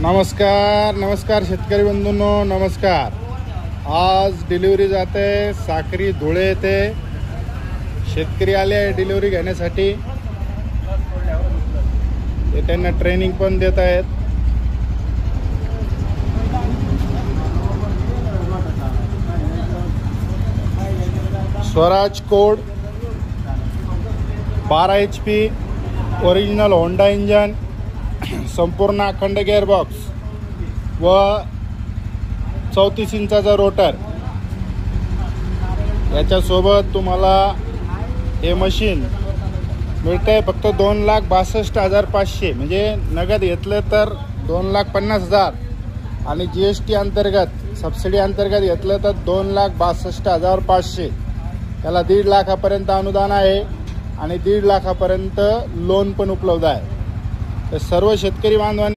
नमस्कार नमस्कार शेतकरी बंधूंनो, नमस्कार। आज डिलिव्हरी जाते साक्री धुळे येथे। शेतकरी आले आहे डिलिव्हरी घेण्यासाठी। ते त्यांना ट्रेनिंग पण देत आहेत। Swaraj code 12 HP original Honda engine, संपूर्ण अखंड गिअरबॉक्स व 34 इंचाचा रोटर। याच्यासोबत तुम्हाला हे मशीन मिळतंय फक्त 2,62,500, म्हणजे नगद घेतलं तर 2,50,000 आणि GST अंतर्गत सबसिडी अंतर्गत घेतलं तर 2,62,500। त्याला 1.5 लाखापर्यंत अनुदान आहे आणि 1.5 लाखापर्यंत लोन पण उपलब्ध आहे। तर सर्व शेतकरी बांधवांनी